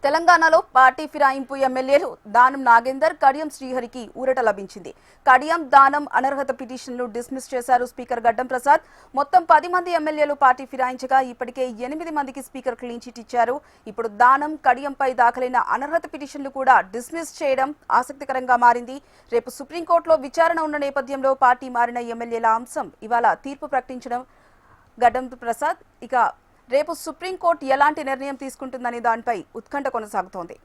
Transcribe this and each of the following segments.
తెలంగాణలో పార్టీ ఫిరాయింపు ఎమ్మెల్యేలు దానం నాగేందర్, కడియం శ్రీహరికి ఊరట లభించింది. కడియం, దానం అనర్హత పిటిషన్లు డిస్మిస్ చేశారు స్పీకర్ గడ్డం ప్రసాద్. మొత్తం 10 మంది ఎమ్మెల్యేలు పార్టీ ఫిరాయించగా ఇప్పటికే 8 మందికి స్పీకర్ క్లీన్ చిట్ ఇచ్చారు. ఇప్పుడు దానం, కడియంపై దాఖలైన అనర్హత పిటిషన్లు కూడా డిస్మిస్ చేయడం ఆసక్తికరంగా మారింది. రేపు సుప్రీంకోర్టులో విచారణ ఉన్న నేపథ్యంలో పార్టీ మారిన ఎమ్మెల్యేల అంశం ఇవాళ తీర్పు ప్రకటించడం గడ్డం ప్రసాద్. ఇక రేపు సుప్రీంకోర్టు ఎలాంటి నిర్ణయం తీసుకుంటుందనే దానిపై ఉత్కంఠ కొనసాగుతోంది.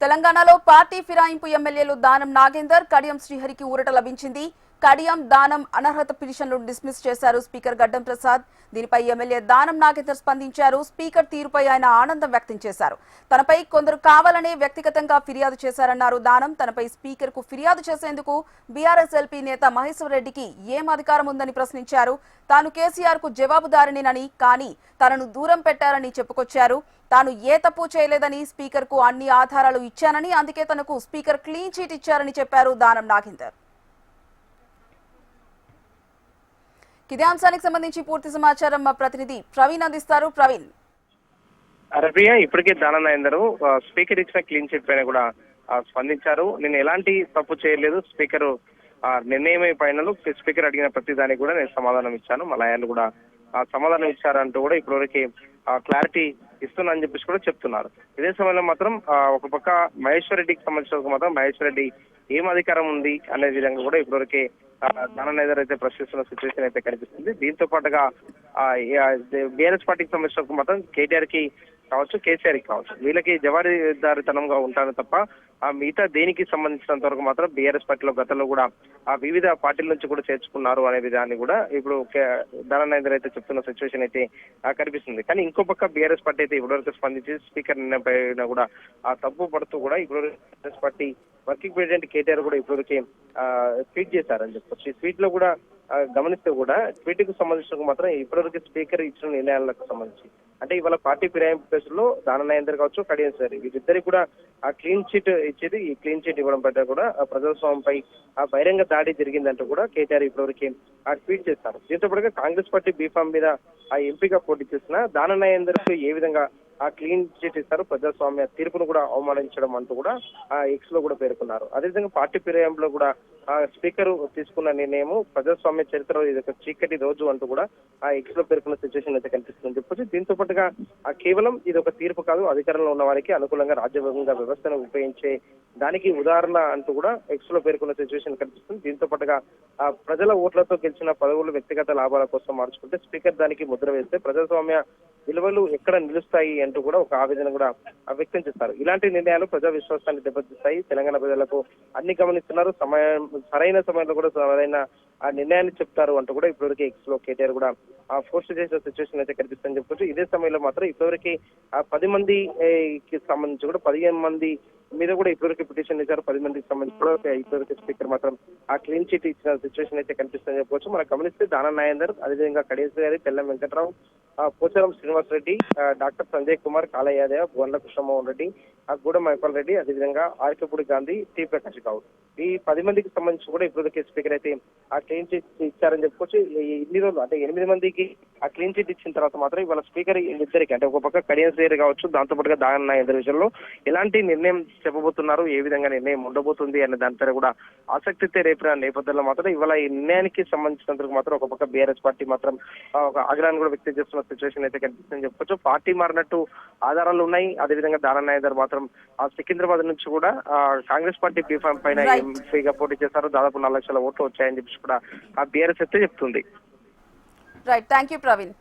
తెలంగాణలో పార్టీ ఫిరాయింపు ఎమ్మెల్యేలు దానం నాగేందర్, కడియం శ్రీహరికి ఊరట లభించింది. కడియం, దానం అనర్హత పిటిషన్లు డిస్మిస్ చేశారు స్పీకర్ గడ్డం ప్రసాద్. దీనిపై ఎమ్మెల్యే దానం నాగేందర్ స్పందించారు. స్పీకర్ తీరుపై ఆయన ఆనందం వ్యక్తం చేశారు. తనపై కొందరు కావాలనే వ్యక్తిగతంగా ఫిర్యాదు చేశారన్నారు దానం. తనపై స్పీకర్ కు ఫిర్యాదు చేసేందుకు బీఆర్ఎస్ ఎల్పీ నేత మహేశ్వర్ రెడ్డికి ఏం అధికారం ఉందని ప్రశ్నించారు. తాను కేసీఆర్ కు జవాబుదారినేనని, కానీ తనను దూరం పెట్టారని చెప్పుకొచ్చారు. తాను ఏ తప్పు చేయలేదని, స్పీకర్ కు అన్ని ఆధారాలు ఇచ్చానని, అందుకే తనకు స్పీకర్ క్లీన్ చీట్ ఇచ్చారని చెప్పారు దానం నాగేందర్. ఇదే అంశానికి సంబంధించి పూర్తి సమాచారం మా ప్రతినిధి ప్రవీణ్ అందిస్తారు. ప్రవీణ్. రఫియా, ఇప్పటికే దానం నాగేందర్ స్పీకర్ ఇచ్చిన క్లీన్ చిట్ పైన కూడా స్పందించారు. నేను ఎలాంటి తప్పు చేయలేదు, స్పీకర్ నిర్ణయమే పైన స్పీకర్ అడిగిన ప్రతి దానికి కూడా నేను సమాధానం ఇచ్చాను, మా లాయర్లు కూడా సమాధానం ఇచ్చారంటూ కూడా ఇప్పటివరకు క్లారిటీ ఇస్తున్నా అని చెప్పేసి కూడా చెప్తున్నారు. ఇదే సమయంలో మాత్రం ఒక పక్క మహేశ్వర్ రెడ్డికి సంబంధించిన మాత్రం మహేశ్వర్ రెడ్డి ఏం అధికారం ఉంది అనే విధంగా కూడా ఇప్పటివరకే దానం నాగేందర్ అయితే ప్రశ్నిస్తున్న సిచ్యువేషన్ అయితే కనిపిస్తుంది. దీంతో పాటుగా బీఆర్ఎస్ పార్టీకి సంబంధించిన మాత్రం కేటీఆర్ కి కావచ్చు, కేసీఆర్ కి కావచ్చు, వీళ్ళకి జవాబుదారీతనంగా ఉంటారు తప్ప మిగతా దేనికి సంబంధించినంత వరకు మాత్రం బీఆర్ఎస్ పార్టీలో గతంలో కూడా వివిధ పార్టీల నుంచి కూడా చేర్చుకున్నారు అనే విధాన్ని కూడా ఇప్పుడు దానం నాగేందర్ అయితే చెప్తున్న సిచ్యువేషన్ అయితే కనిపిస్తుంది. కానీ ఇంకో పక్క బీఆర్ఎస్ పార్టీ అయితే ఇప్పటివరకు స్పందించి స్పీకర్ నిర్ణయం పైన కూడా తప్పు పడుతూ కూడా ఇప్పుడు BRS party working president KTR కూడా ఇప్పటివరకు ట్వీట్ చేశారని చెప్పొచ్చు. ఈ ట్వీట్ లో కూడా గమనిస్తే కూడా ట్వీట్ కు సంబంధించిన మాత్రం ఇప్పటివరకు స్పీకర్ ఇచ్చిన నిర్ణయాలకు సంబంధించి అంటే ఇవాళ పార్టీ ఫిరాయింపు కేసులో దానం నాగేందర్ కావచ్చు, కడియం శ్రీహరి వీరిద్దరికి కూడా క్లీన్ చిట్ ఇచ్చేది. ఈ క్లీన్ చిట్ ఇవ్వడం పట్ల కూడా ప్రజాస్వామ్యంపై బహిరంగ దాడి జరిగిందంటూ కూడా కేటీఆర్ ఇప్పటివరకు ట్వీట్ చేస్తారు. దీంతో పాటుగా కాంగ్రెస్ పార్టీ బీఫామ్ మీద ఎంపీగా పోటీ చేసిన దానం నాగేందర్ కు ఏ విధంగా క్లీన్ చిట్ ఇస్తారు, ప్రజాస్వామ్య తీర్పును కూడా అవమానించడం అంటూ కూడా ఎక్స్ లో కూడా పేర్కొన్నారు. అదేవిధంగా పార్టీ ఫిరాయింపులో కూడా స్పీకర్ తీసుకున్న నిర్ణయం ప్రజాస్వామ్య చరిత్రలో ఇది ఒక చీకటి రోజు అంటూ కూడా ఎక్స్ లో పేర్కొన్న సిచ్యువేషన్ అయితే కనిపిస్తుందని చెప్పొచ్చు. దీంతో పాటుగా కేవలం ఇది ఒక తీర్పు కాదు, అధికారంలో ఉన్న వారికి అనుకూలంగా రాజ్యాంగ వ్యవస్థను ఉపయోగించే దానికి ఉదాహరణ అంటూ కూడా ఎక్స్ లో పేర్కొన్న సిచ్యువేషన్ కనిపిస్తుంది. దీంతో పాటుగా ప్రజల ఓట్లతో గెలిచిన పదవులు వ్యక్తిగత లాభాల కోసం మార్చుకుంటే స్పీకర్ దానికి ముద్ర వేస్తే ప్రజాస్వామ్య విలువలు ఎక్కడ నిలుస్తాయి అంటూ కూడా ఒక ఆవేదన కూడా వ్యక్తం చేస్తారు. ఇలాంటి నిర్ణయాలు ప్రజా విశ్వాసాన్ని దెబ్బతీస్తాయి. తెలంగాణ ప్రజలకు అన్ని గమనిస్తున్నారు, సరైన సమయంలో కూడా సరైన నిర్ణయాన్ని చెప్తారు అంటూ కూడా ఇప్పటివరకు ఎక్స్ లో కేటీఆర్ కూడా ఫోర్స్ చేసిన సిచ్యువేషన్ అయితే కనిపిస్తుందని చెప్పొచ్చు. ఇదే సమయంలో మాత్రం ఇప్పటివరకు 10 మందికి సంబంధించి కూడా 15 మంది మీద కూడా ఇప్పటివరకు పిటిషన్ ఇచ్చారు. 10 మందికి సంబంధించి కూడా ఇప్పటివరకు స్పీకర్ మాత్రం క్లీన్ చిట్ ఇచ్చిన సిచ్యువేషన్ అయితే కనిపిస్తుందని చెప్పవచ్చు. మనం గమనిస్తే దానం నాగేందర్, అదేవిధంగా కడియం శ్రీహరి, తెల్లం వెంకట్రావు, పోచారం శ్రీనివాస్ రెడ్డి, డాక్టర్ సంజయ్ కుమార్, కాళ యాదవ్, బోన్ల కృష్ణమోహన్ రెడ్డి, గూడెం మైపాల్ రెడ్డి, అదేవిధంగా ఆర్కేపూడి గాంధీ, టి ప్రకాష్ గౌడ్ ఈ 10 మందికి సంబంధించి కూడా ఇప్పటివరకు స్పీకర్ అయితే క్లీన్ చిట్ ఇచ్చారని చెప్పుకోవచ్చు. ఇన్ని రోజులు అంటే 8 మందికి క్లీన్ చిట్ ఇచ్చిన తర్వాత మాత్రం ఇవాళ స్పీకర్ ఇద్దరికి అంటే ఒక పక్క కడియం శ్రీహరి కావచ్చు, దాంతో పాటుగా దానం నాగేందర్ విషయంలో ఎలాంటి నిర్ణయం చెప్పబోతున్నారు, ఏ విధంగా నిర్ణయం ఉండబోతుంది అనే దానిపై కూడా ఆసక్తితో రేపిన నేపథ్యంలో మాత్రం ఇవాళ ఈ నిర్ణయానికి సంబంధించినందుకు మాత్రం ఒక పక్క బీఆర్ఎస్ పార్టీ మాత్రం ఒక ఆగ్రహాన్ని కూడా వ్యక్తం చేస్తున్న సిచ్యువేషన్ అయితే కనిపిస్తుందని చెప్పొచ్చు. పార్టీ మారినట్టు ఆధారాలు ఉన్నాయి. అదేవిధంగా దానం నాగేందర్ మాత్రం సికింద్రాబాద్ నుంచి కూడా కాంగ్రెస్ పార్టీ బీఫామ్ పైన ఎంపీగా పోటీ చేశారు. దాదాపు 4 లక్షల ఓట్లు వచ్చాయని చెప్పి కూడా బీఆర్ఎస్ అయితే చెప్తుంది. Right, thank you Praveen.